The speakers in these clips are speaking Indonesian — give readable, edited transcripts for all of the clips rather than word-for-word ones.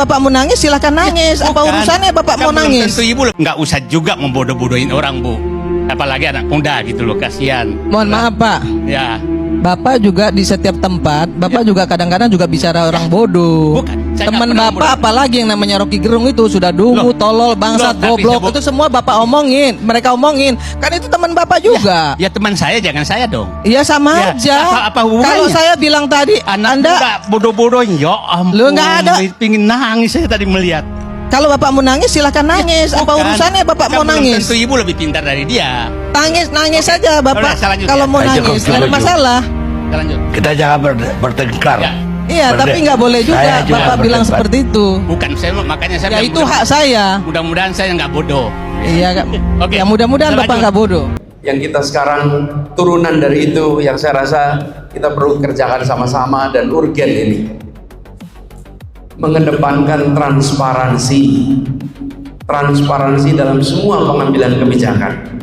Bapak mau nangis silahkan nangis. Apa urusannya Bapak mau nangis? Tentu ibu nggak usah juga membodoh-bodohin orang, Bu. Apalagi anak muda gitu loh, kasihan. Mohon maaf Pak, Ya, Bapak juga di setiap tempat, Bapak juga kadang-kadang juga bicara orang bodoh. Bukan, saya Teman nggak pernah Bapak bodoh. apalagi yang namanya Rocky Gerung itu sudah dungu, tolol, bangsat, Loh, tapi goblok, saya itu semua Bapak omongin, mereka omongin. Kan itu teman Bapak juga. ya teman saya, jangan saya dong. Iya sama Ya, aja. apa hubungannya? Kalau saya bilang tadi, Anak Anda muda bodoh-bodohin, ya ampun. Lu nggak ada. Pingin nangis saya tadi melihat. kalau Bapak mau nangis silahkan nangis. Apa Bukan. urusannya Bapak Kan mau belum nangis? Tentu ibu lebih pintar dari dia. Nangis saja Bapak. Udah, saya lanjut Kalau ya. mau Ayo, nangis, Kong, nggak ada setuju. masalah. Kita lanjut. Kita jangan bertengkar. Ya. Iya, tapi nggak boleh juga Saya juga Bapak bilang berdebat. seperti itu. Bukan saya, makanya saya Ya bilang itu hak saya. mudah-mudahan saya nggak bodoh. Iya, Kak. Oke. Ya mudah-mudahan Kita Bapak lanjut. nggak bodoh. Yang kita sekarang turunan dari itu, yang saya rasa kita perlu kerjakan sama-sama dan urgen ini, mengedepankan transparansi dalam semua pengambilan kebijakan.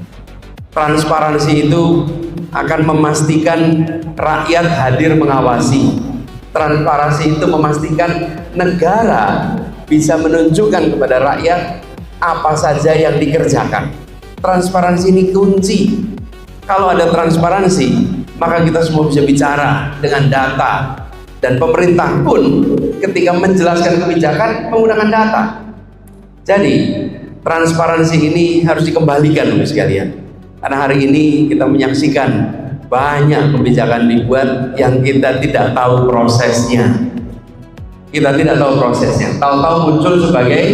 Transparansi itu akan memastikan rakyat hadir mengawasi. Transparansi itu memastikan negara bisa menunjukkan kepada rakyat apa saja yang dikerjakan. Transparansi ini kunci. Kalau ada transparansi, maka kita semua bisa bicara dengan data. Dan pemerintah pun ketika menjelaskan kebijakan menggunakan data. Jadi, transparansi ini harus dikembalikan Bapak sekalian. Karena hari ini kita menyaksikan banyak kebijakan dibuat yang kita tidak tahu prosesnya. Kita tidak tahu prosesnya. Tahu-tahu muncul sebagai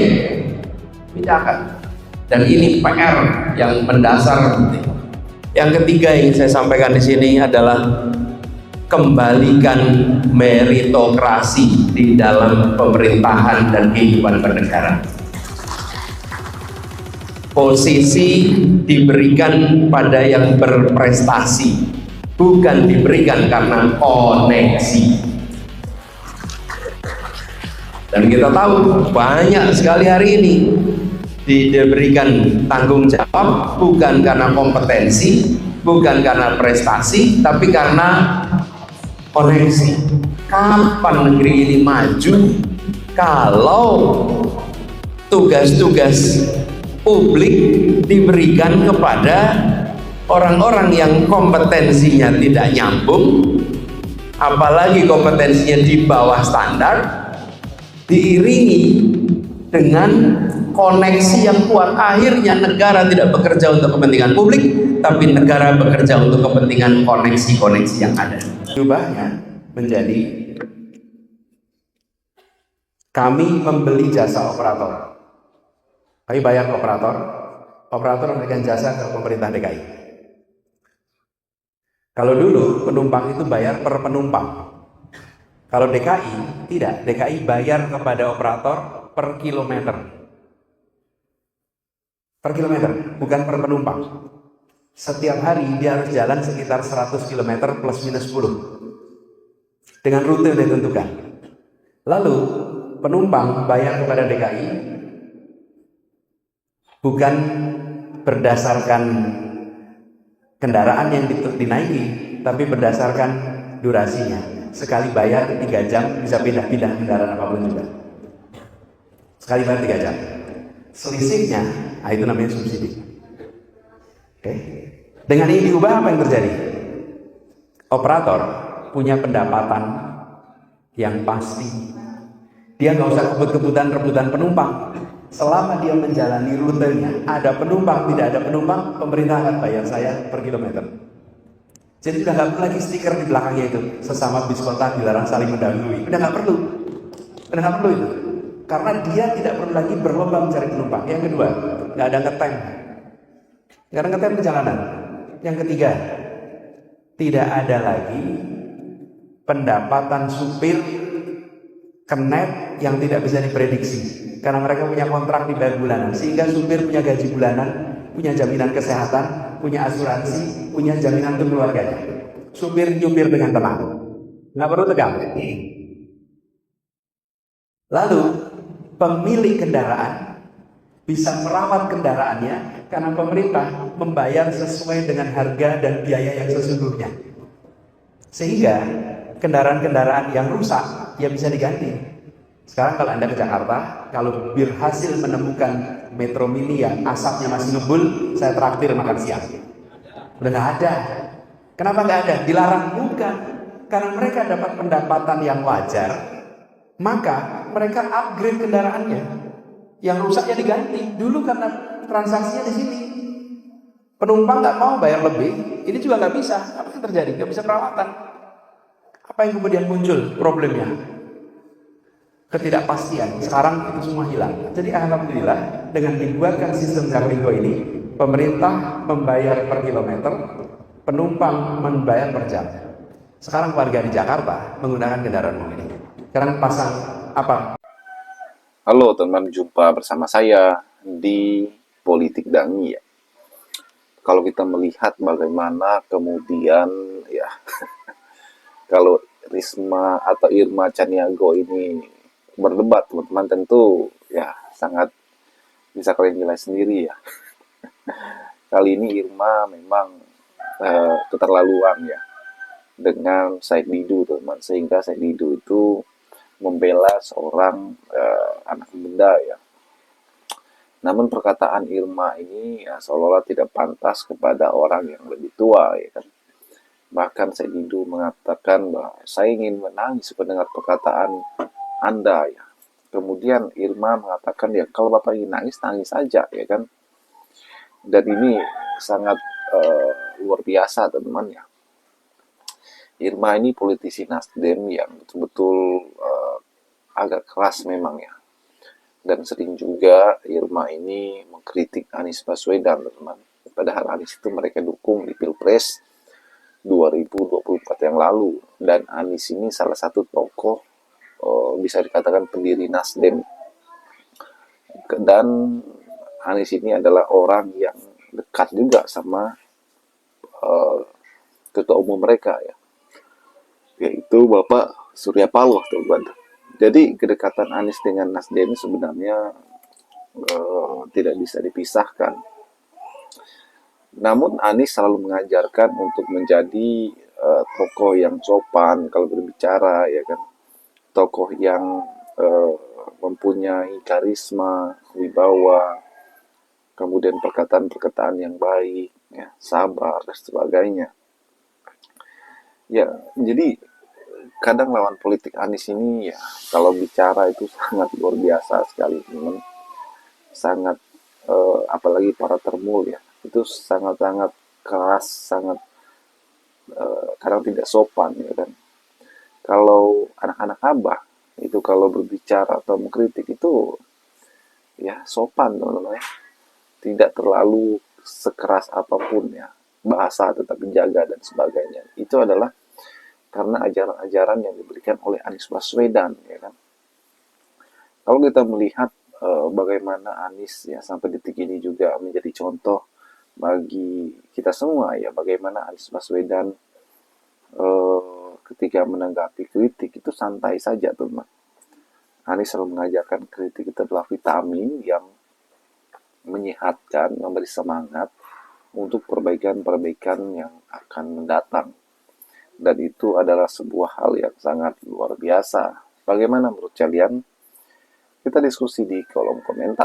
kebijakan. Dan ini PR yang mendasar. Yang ketiga yang saya sampaikan di sini adalah kembalikan meritokrasi di dalam pemerintahan dan kehidupan bernegara. Posisi diberikan pada yang berprestasi, bukan diberikan karena koneksi. Dan kita tahu banyak sekali hari ini diberikan tanggung jawab bukan karena kompetensi, bukan karena prestasi, tapi karena koneksi. Kapan negeri ini maju kalau tugas-tugas publik diberikan kepada orang-orang yang kompetensinya tidak nyambung, apalagi kompetensinya di bawah standar, diiringi dengan koneksi yang kuat. Akhirnya negara tidak bekerja untuk kepentingan publik, tapi negara bekerja untuk kepentingan koneksi-koneksi yang ada. Ubahnya menjadi kami membeli jasa operator. Kami bayar operator memberikan jasa ke pemerintah DKI. Kalau dulu penumpang itu bayar per penumpang. Kalau DKI tidak, DKI bayar kepada operator per kilometer. Per kilometer, bukan per penumpang. Setiap hari dia harus jalan sekitar 100 km plus minus 10 dengan rute yang ditentukan. Lalu penumpang bayar kepada DKI bukan berdasarkan kendaraan yang dinaiki, tapi berdasarkan durasinya. Sekali bayar 3 jam bisa pindah-pindah kendaraan apapun juga. Sekali bayar 3 jam. Selisihnya, itu namanya subsidi. Oke. Dengan ini diubah, apa yang terjadi? Operator punya pendapatan yang pasti. Dia nggak usah kebut-kebutan rebutan penumpang. Selama dia menjalani rutenya, ada penumpang, tidak ada penumpang, pemerintah akan bayar saya per kilometer. Jadi sudah nggak perlu lagi stiker di belakangnya itu, sesama bis kota dilarang saling mendahului. Udah nggak perlu itu, karena dia tidak perlu lagi berlomba mencari penumpang. Yang kedua, nggak ada ngetem perjalanan. Yang ketiga, tidak ada lagi pendapatan supir kenet yang tidak bisa diprediksi. Karena mereka punya kontrak dibayar bulanan, sehingga supir punya gaji bulanan, punya jaminan kesehatan, punya asuransi, punya jaminan untuk keluarganya. Supir nyupir dengan tenang, nggak perlu tegang. Lalu pemilik kendaraan bisa merawat kendaraannya karena pemerintah membayar sesuai dengan harga dan biaya yang sesungguhnya. Sehingga kendaraan-kendaraan yang rusak ya bisa diganti. Sekarang kalau Anda ke Jakarta, kalau berhasil menemukan Metro Mini yang asapnya masih ngebul, saya traktir makan siang. Udah nggak ada. Kenapa nggak ada? Dilarang? Bukan. Karena mereka dapat pendapatan yang wajar, maka mereka upgrade kendaraannya. Yang rusaknya diganti. Dulu karena transaksinya di sini, penumpang nggak mau bayar lebih, ini juga nggak bisa. Apa yang terjadi? Nggak bisa perawatan. Apa yang kemudian muncul problemnya? Ketidakpastian. Sekarang itu semua hilang. Jadi alhamdulillah dengan dibuatkan sistem Jaklingko ini, pemerintah membayar per kilometer, penumpang membayar per jam. Sekarang warga di Jakarta menggunakan kendaraan umum ini. Sekarang pasang apa? Halo teman, jumpa bersama saya di Politik Dangi ya. Kalau kita melihat bagaimana kemudian ya kalau Risma atau Irma Caniago ini berdebat, teman-teman, tentu ya sangat bisa kalian nilai sendiri ya. Kali ini Irma memang keterlaluan ya dengan Said Didu, teman, sehingga Said Didu itu membela seorang anak muda ya. Namun perkataan Irma ini ya, seolah-olah tidak pantas kepada orang yang lebih tua ya kan. Bahkan Said Didu mengatakan bahwa saya ingin menangis mendengar perkataan Anda ya. Kemudian Irma mengatakan ya kalau Bapak ingin nangis, nangis saja ya kan. Dan ini sangat luar biasa teman-teman ya. Irma ini politisi Nasdem yang betul-betul agak keras memang ya. Dan sering juga Irma ini mengkritik Anies Baswedan teman-teman. Padahal Anies itu mereka dukung di Pilpres 2024 yang lalu. Dan Anies ini salah satu tokoh bisa dikatakan pendiri Nasdem, dan Anies ini adalah orang yang dekat juga sama ketua umum mereka ya, yaitu Bapak Surya Paloh teman. Jadi kedekatan Anies dengan Nasdem sebenarnya tidak bisa dipisahkan. Namun Anies selalu mengajarkan untuk menjadi tokoh yang sopan kalau berbicara ya kan. Tokoh yang mempunyai karisma, wibawa, kemudian perkataan-perkataan yang baik, ya, sabar, dan sebagainya. Ya, jadi kadang lawan politik Anies ini ya, kalau bicara itu sangat luar biasa sekali, teman. Sangat, apalagi para termul ya, itu sangat-sangat keras, sangat kadang tidak sopan ya kan. Kalau anak-anak abah itu kalau berbicara atau mengkritik itu ya sopan teman-teman ya, tidak terlalu sekeras apapun ya, bahasa tetap dijaga dan sebagainya. Itu adalah karena ajaran-ajaran yang diberikan oleh Anies Baswedan ya kan. Kalau kita melihat bagaimana Anies ya sampai detik ini juga menjadi contoh bagi kita semua ya, bagaimana Anies Baswedan ketika menanggapi kritik itu santai saja teman. Anies selalu mengajarkan kritik itu adalah vitamin yang menyehatkan, memberi semangat untuk perbaikan-perbaikan yang akan mendatang. Dan itu adalah sebuah hal yang sangat luar biasa. Bagaimana menurut kalian? Kita diskusi di kolom komentar.